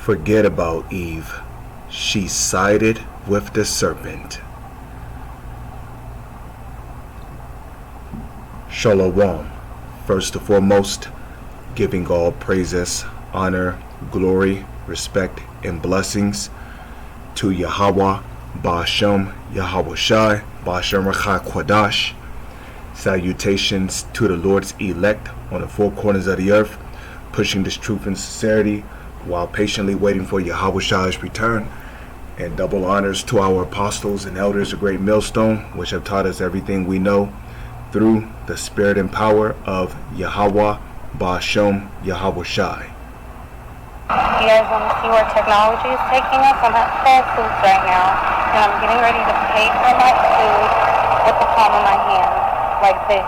Forget about Eve. She sided with the serpent. Shalom. First and foremost, giving all praises, honor, glory, respect, and blessings to Yahweh, Ba'ashem, Yahweh Shai, Ba'ashem Rachai Kwadash. Salutations to the Lord's elect on the four corners of the earth, pushing this truth and sincerity while patiently waiting for Yahweh Shai's return. And double honors to our apostles and elders of Great Millstone, which have taught us everything we know through the spirit and power of Yahweh, Ba'ashem, Yahweh Shai. You guys want to see where technology is taking us? I'm at Whole Foods right now, and I'm getting ready to pay for my food with the palm of my hand, like this.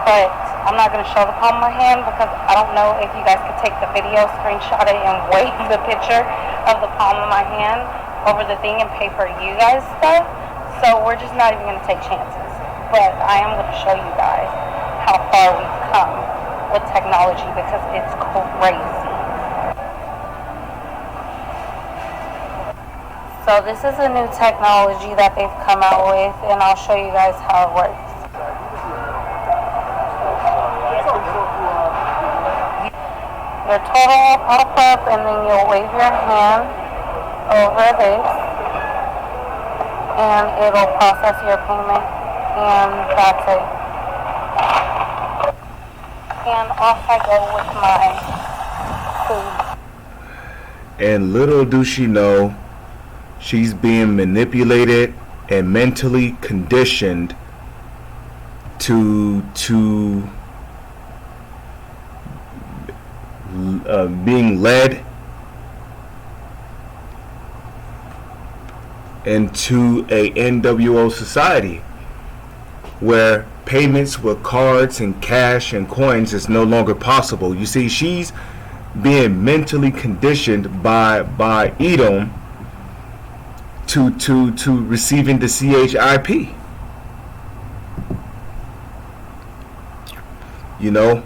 But I'm not going to show the palm of my hand because I don't know if you guys could take the video, screenshot it, and wave the picture of the palm of my hand over the thing and pay for you guys stuff. So we're just not even going to take chances. But I am going to show you guys how far we've come with technology because it's crazy. So this is a new technology that they've come out with, and I'll show you guys how it works. Your total will pop up, and then you'll wave your hand over this, and it'll process your payment, and that's it. And off I go with my food. And little do she know, she's being manipulated and mentally conditioned to being led into a NWO society where payments with cards and cash and coins is no longer possible. You see, she's being mentally conditioned by Edom to receiving the CHIP. You know,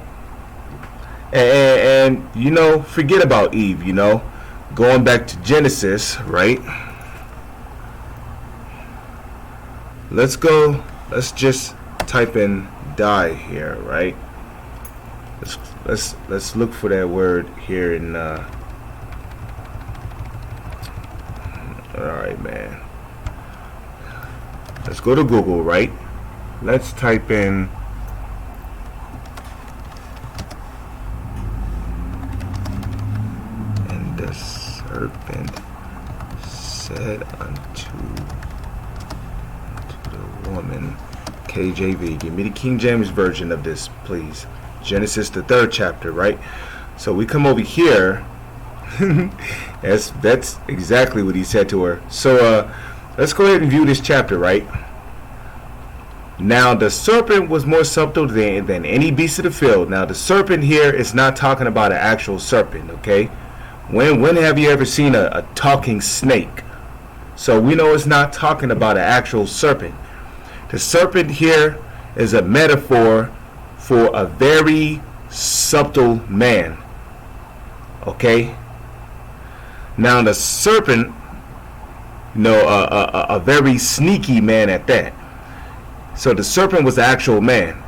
and you know, forget about Eve. You know, going back to Genesis, right? Let's just type in die here, right? Let's look for that word here in alright, man. Let's go to Google, right? Let's type in and the serpent said unto the woman. KJV, give me the King James version of this, please. Genesis, the 3rd chapter, right? So we come over here. That's exactly what he said to her. So let's go ahead and view this chapter, right? Now the serpent was more subtle than any beast of the field. Now the serpent here is not talking about an actual serpent, okay? When have you ever seen a talking snake? So we know it's not talking about an actual serpent. The serpent here is a metaphor for a very subtle man. Okay? Now the serpent, you know, a very sneaky man at that. So the serpent was the actual man.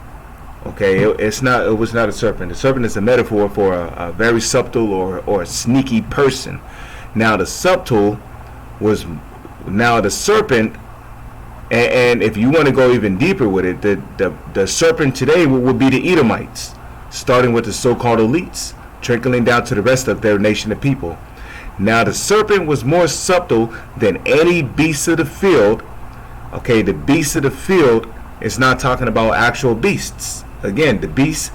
Okay, it was not a serpent. The serpent is a metaphor for a very subtle or a sneaky person. Now the serpent, and if you want to go even deeper with it, the serpent today would be the Edomites, starting with the so-called elites, trickling down to the rest of their nation of people. Now the serpent was more subtle than any beast of the field. Okay, the beast of the field is not talking about actual beasts. Again, the beasts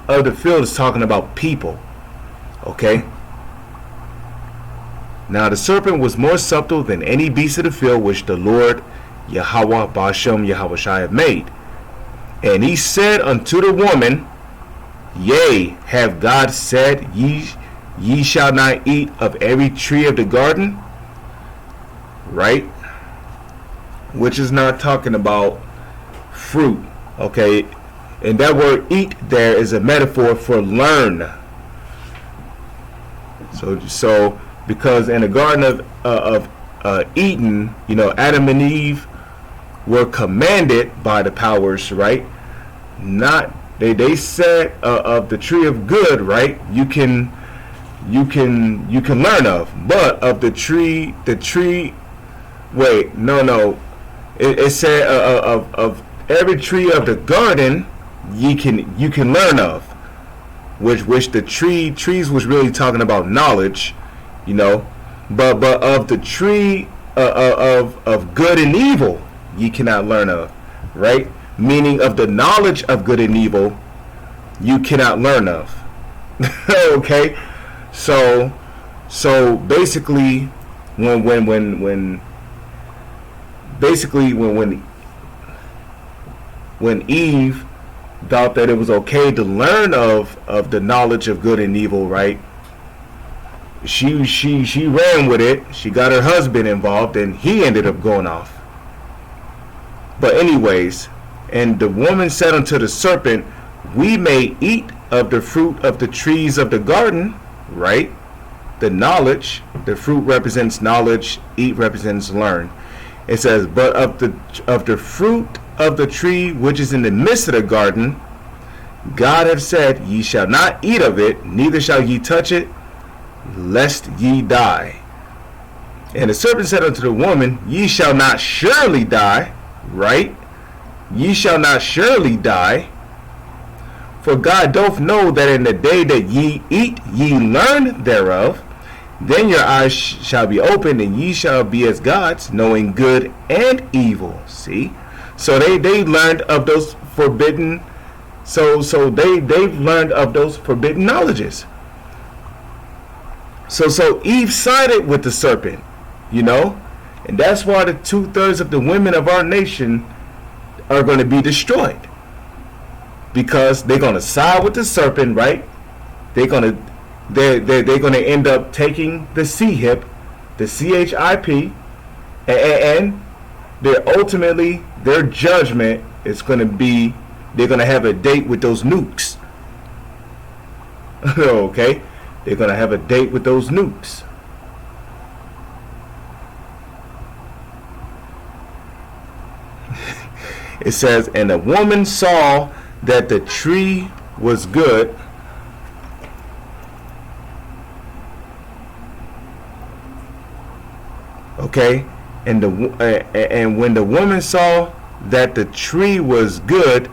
of the field is talking about people. Okay. Now the serpent was more subtle than any beast of the field which the Lord Yahweh Ba'ashem Yahweh Shai have made. And he said unto the woman, Yea, have God said, ye shall not eat of every tree of the garden? Right? Which is not talking about fruit. Okay? And that word eat there is a metaphor for learn. So because in the Garden of Eden, Adam and Eve were commanded by the powers, right? Not they said of the tree of good, right? You can learn of, but of the tree. Wait, no. It said of every tree of the garden you can learn of, which the trees was really talking about knowledge, but of the tree of good and evil ye cannot learn of, right? Meaning of the knowledge of good and evil you cannot learn of. Okay, so basically when Eve thought that it was okay to learn of the knowledge of good and evil, right? She ran with it. She got her husband involved, and he ended up going off. But anyways, and the woman said unto the serpent, we may eat of the fruit of the trees of the garden, right? The knowledge, the fruit represents knowledge, eat represents learn. It says, but of the fruit of the tree which is in the midst of the garden, God hath said, ye shall not eat of it, neither shall ye touch it, lest ye die. And the serpent said unto the woman, ye shall not surely die, right? Ye shall not surely die. For God doth know that in the day that ye eat, ye learn thereof. Then your eyes shall be opened, and ye shall be as gods, knowing good and evil. See? So they learned of those forbidden. So they've learned of those forbidden knowledges. So Eve sided with the serpent, and that's why the 2/3 of the women of our nation are going to be destroyed, because they're going to side with the serpent, right? They're going to end up taking the CHIP, the CHIP, and their judgment is going to be, they're going to have a date with those nukes. Okay, they're going to have a date with those nukes. It says, and the woman saw that the tree was good. Okay, and when the woman saw that the tree was good,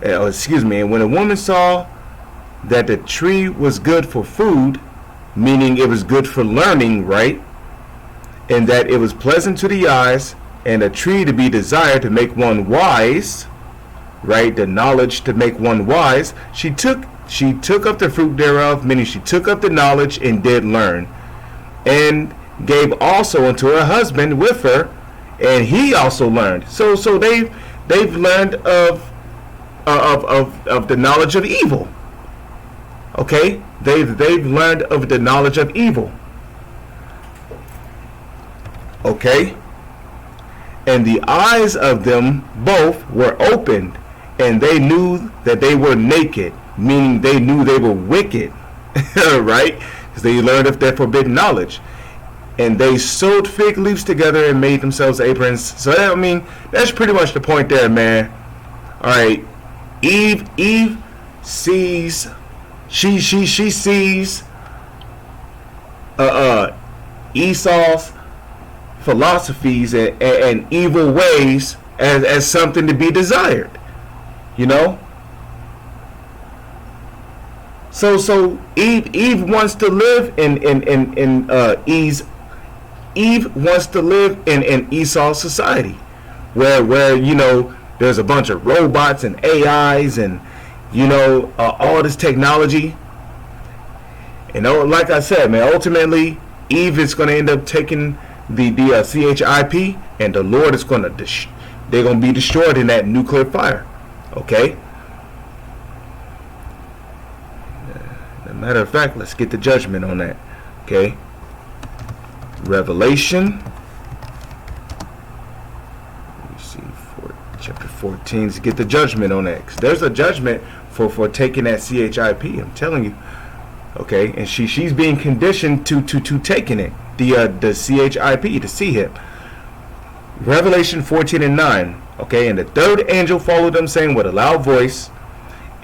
and when the woman saw that the tree was good for food, meaning it was good for learning, right? And that it was pleasant to the eyes, and a tree to be desired to make one wise, right? The knowledge to make one wise. She took up the fruit thereof, meaning she took up the knowledge and did learn, and gave also unto her husband with her, and he also learned. So they've learned of the knowledge of evil. Okay, they've learned of the knowledge of evil. Okay, and the eyes of them both were opened, and they knew that they were naked, meaning they knew they were wicked, right? Because they learned of that forbidden knowledge. And they sewed fig leaves together and made themselves aprons. So that's pretty much the point there, man. All right, Eve sees, she sees Esau's philosophies and evil ways as something to be desired, So Eve wants to live in Eve wants to live in Esau's society, where there's a bunch of robots and AIs and all this technology. And like I said, man, ultimately Eve is going to end up taking the CHIP, and the Lord is going to they're going to be destroyed in that nuclear fire. Okay. As a matter of fact, let's get the judgment on that. Okay. Revelation. Let me see, chapter 14. Let's get the judgment on that. 'Cause there's a judgment for taking that CHIP. I'm telling you. Okay, and she's being conditioned to taking it, the CHIP, the CHIP. Revelation 14:9. Okay, and the third angel followed them, saying with a loud voice,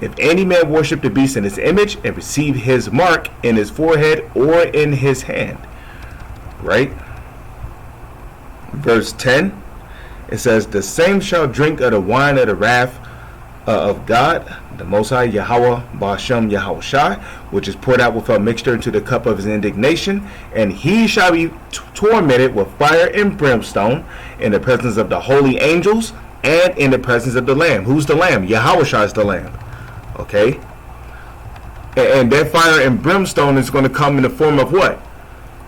if any man worship the beast in his image and receive his mark in his forehead or in his hand. Right? Verse 10, it says, the same shall drink of the wine of the wrath of God, the Most High, Yahweh, Ba'ashem, Yahushai, which is poured out without mixture into the cup of his indignation, and he shall be tormented with fire and brimstone in the presence of the holy angels and in the presence of the Lamb. Who's the Lamb? Yahushua is the Lamb. Okay? And that fire and brimstone is going to come in the form of what?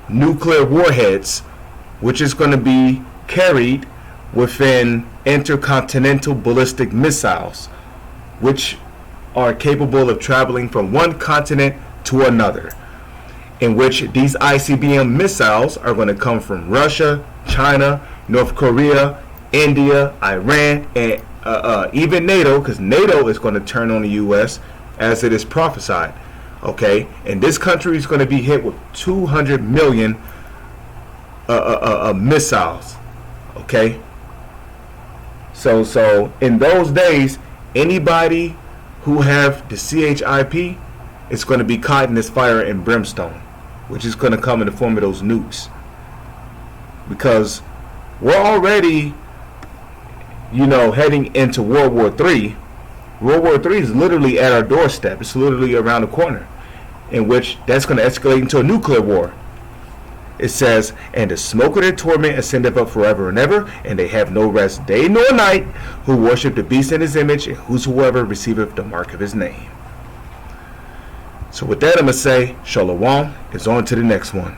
Nuclear warheads, which is going to be carried within intercontinental ballistic missiles, which are capable of traveling from one continent to another, in which these ICBM missiles are going to come from Russia, China, North Korea, India, Iran, and even NATO, because NATO is going to turn on the U.S. as it is prophesied. Okay, and this country is going to be hit with 200 million missiles. Okay, so in those days, anybody who have the CHIP is going to be caught in this fire and brimstone, which is going to come in the form of those nukes, because we're already, heading into World War III. World War III is literally at our doorstep. It's literally around the corner, in which that's going to escalate into a nuclear war. It says, and the smoke of their torment ascendeth up forever and ever, and they have no rest day nor night, who worship the beast in his image, and whosoever receiveth the mark of his name. So with that, I'm going to say, Shalom, is on to the next one.